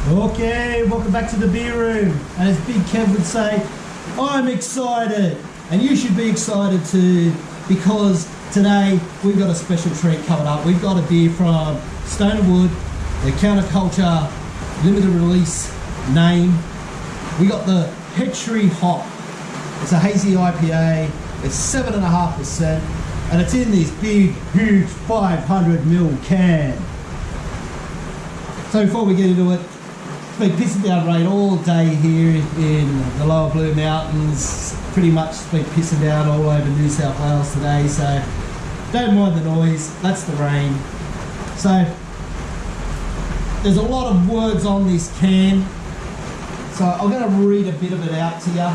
Okay, welcome back to the beer room. And as Big Kev would say, I'm excited. And you should be excited too, because today we've got a special treat coming up. We've got a beer from Stone and Wood, the Counterculture limited release name. We got the PETRI hop. It's a Hazy IPA. It's 7.5%, and it's in this big, huge 500ml can. So before we get into it, it's been pissing down rain all day here in the lower Blue Mountains. Pretty much been pissing down all over New South Wales today, so don't mind the noise, that's the rain. So there's a lot of words on this can, so I'm going to read a bit of it out to you.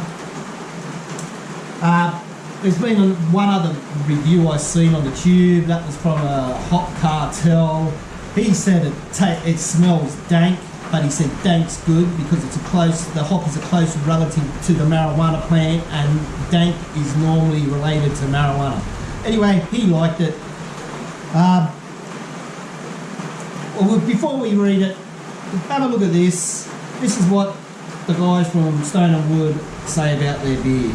There's been one other review I've seen on the tube, that was from a Hop Cartel. He said it smells dank, but he said dank's good because the hop is a close relative to the marijuana plant, and dank is normally related to marijuana. Anyway, he liked it. Well, before we read it, have a look at this. This is what the guys from Stone and Wood say about their beer.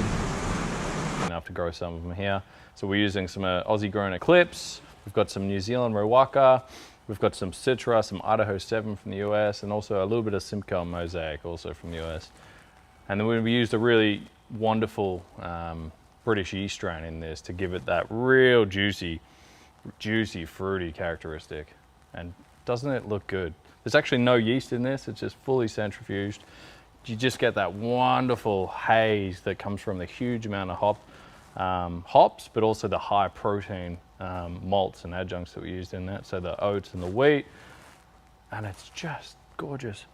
Enough to grow some of them here. So we're using some Aussie grown Eclipse. We've got some New Zealand Rowaka. We've got some Citra, some Idaho 7 from the US, and also a little bit of Simcoe Mosaic also from the US. And then we used a really wonderful British yeast strain in this to give it that real juicy, fruity characteristic. And doesn't it look good? There's actually no yeast in this, it's just fully centrifuged. You just get that wonderful haze that comes from the huge amount of hops, but also the high protein malts and adjuncts that we used in that. So the oats and the wheat, and it's just gorgeous.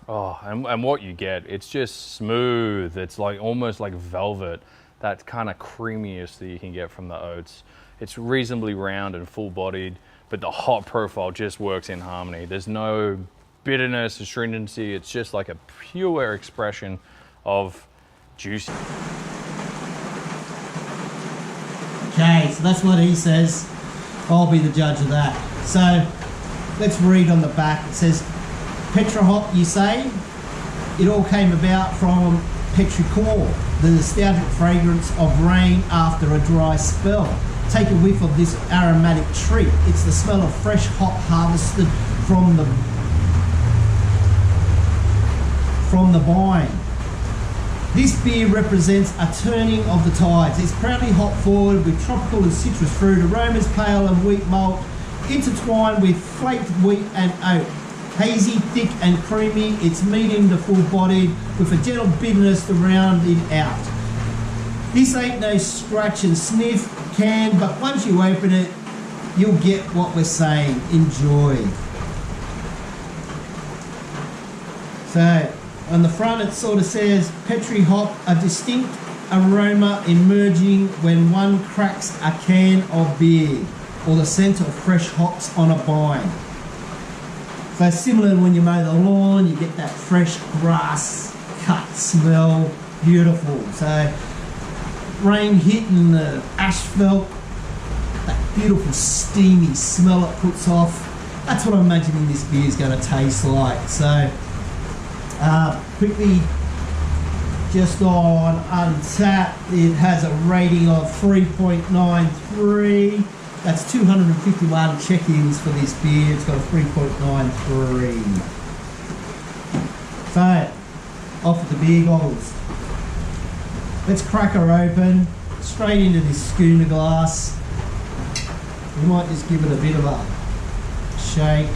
Oh, and what you get, it's just smooth. It's like almost like velvet, that kind of creamiest that you can get from the oats. It's reasonably round and full bodied, but the hop profile just works in harmony. There's no bitterness, astringency. It's just like a pure expression of juicy. Okay, so that's what he says. I'll be the judge of that. So let's read on the back. It says, PETRI hop, you say? It all came about from petrichor, the nostalgic fragrance of rain after a dry spell. Take a whiff of this aromatic treat. It's the smell of fresh hop harvested from the vine. This beer represents a turning of the tides. It's proudly hop forward with tropical and citrus fruit, aromas pale and wheat malt, intertwined with flaked wheat and oat. Hazy, thick and creamy, it's medium to full bodied with a gentle bitterness to round it out. This ain't no scratch and sniff can, but once you open it, you'll get what we're saying. Enjoy. So, on the front it sort of says, PETRI hop, a distinct aroma emerging when one cracks a can of beer, or the scent of fresh hops on a vine. So similar to when you mow the lawn, you get that fresh grass cut smell, beautiful. So rain hitting the asphalt, that beautiful steamy smell it puts off. That's what I'm imagining this beer is going to taste like. So quickly, just on Untapped, it has a rating of 3.93. That's 251 check-ins for this beer. It's got a 3.93. So, off with the beer goggles. Let's crack her open, straight into this schooner glass. We might just give it a bit of a shake.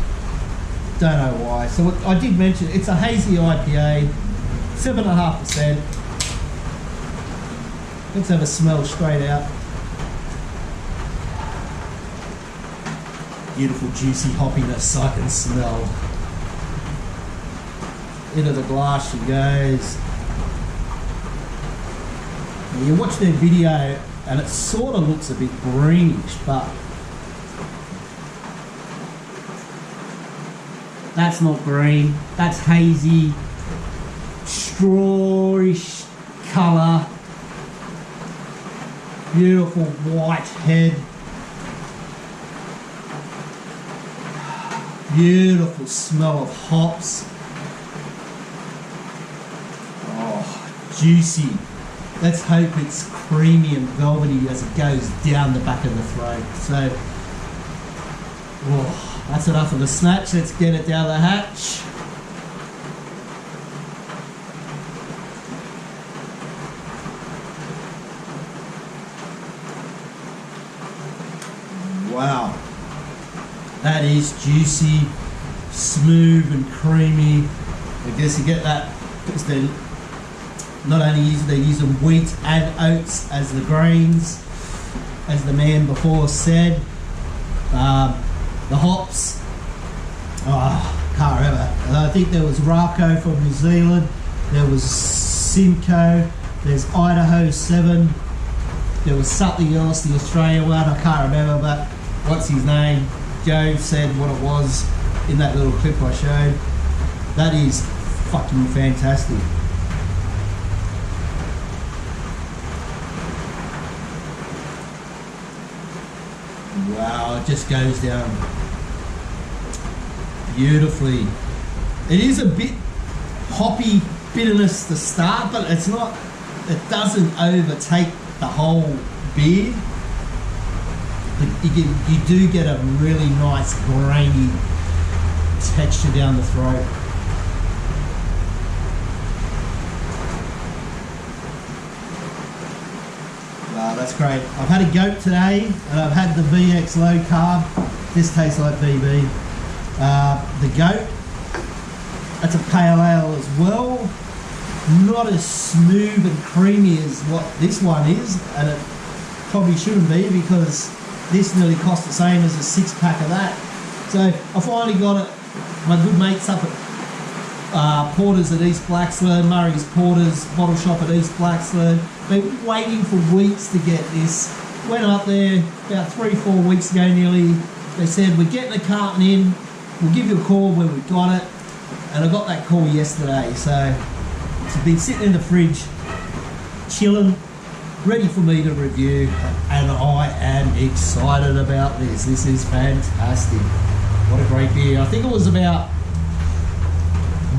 Don't know why. So I did mention it's a Hazy IPA, 7.5%. Let's have a smell straight out. Beautiful juicy hoppiness I can smell. Into the glass she goes. And you watch their video and it sort of looks a bit greenish, but that's not green, that's hazy, strawish colour, beautiful white head, beautiful smell of hops. juicy. Let's hope it's creamy and velvety as it goes down the back of the throat. So, oh, that's enough of the snatch. Let's get it down the hatch. Wow, that is juicy, smooth and creamy. I guess you get that because they're not only they're using wheat and oats as the grains, as the man before said. The hops, can't remember. I think there was Rako from New Zealand, there was Simcoe, there's Idaho 7, there was something else, the Australian one, I can't remember, but what's his name? Joe said what it was in that little clip I showed. That is fucking fantastic. Wow, it just goes down beautifully. It is a bit hoppy bitterness to start, but it's not, it doesn't overtake the whole beer. You do get a really nice grainy texture down the throat. Wow, that's great. I've had a goat today and I've had the VX low carb. This tastes like VB. The goat, that's a pale ale as well. Not as smooth and creamy as what this one is, and it probably shouldn't be because this nearly cost the same as a 6-pack of that. So I finally got it. My good mates up at Porter's at East Blaxland, Murray's Porter's bottle shop at East Blaxland. Been waiting for weeks to get this. Went up there about 3-4 weeks ago nearly. They said, we're getting the carton in, we'll give you a call when we've got it. And I got that call yesterday, so it's been sitting in the fridge, chilling, ready for me to review, and I am excited about this. This is fantastic. What a great beer. I think it was about,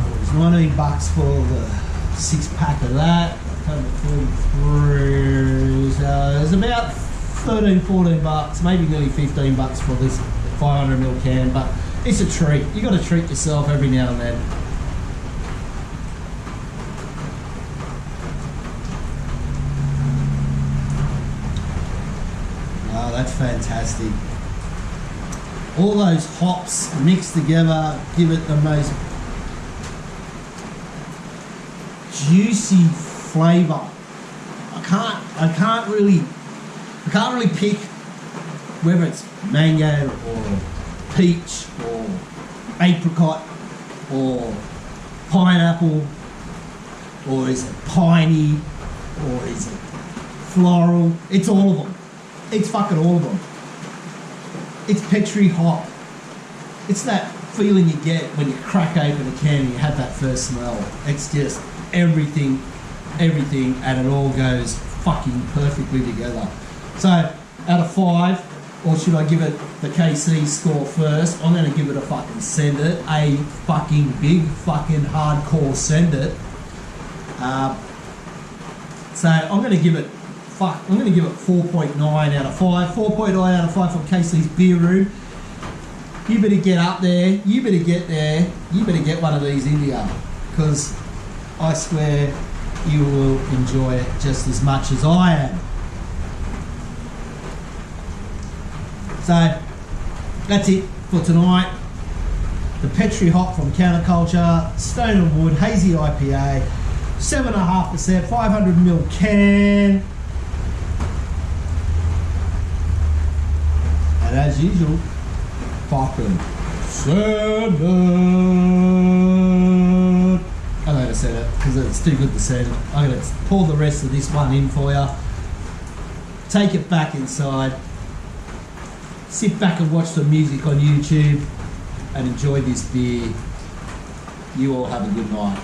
it was 19 bucks for the 6-pack of that. 43, so it was about 13, 14 bucks, maybe nearly 15 bucks for this 500ml can, but it's a treat. You got to treat yourself every now and then. Wow, that's fantastic. All those hops mixed together give it the most juicy flavour. I can't really pick whether it's mango or peach or apricot or pineapple, or is it piney, or is it floral. It's all of them. It's fucking all of them. It's PETRI hop. It's that feeling you get when you crack open a can and you have that first smell. It's just everything, and it all goes fucking perfectly together. So out of 5, or should I give it the KC score first? I'm going to give it a fucking send it, a fucking big fucking hardcore send it. So I'm going to give it 4.9 out of 5. 4.9 out of 5 from KC's Beer Room. You better get up there, you better get there, you better get one of these in here, because I swear you will enjoy it just as much as I am. So that's it for tonight. The PETRI hop from Counterculture, Stone and Wood, Hazy IPA, 7.5%, 500ml can. And as usual, fucking send it. I'm going to send it because it's too good to send. I'm going to pour the rest of this one in for you. Take it back inside. Sit back and watch some music on YouTube and enjoy this beer. You all have a good night.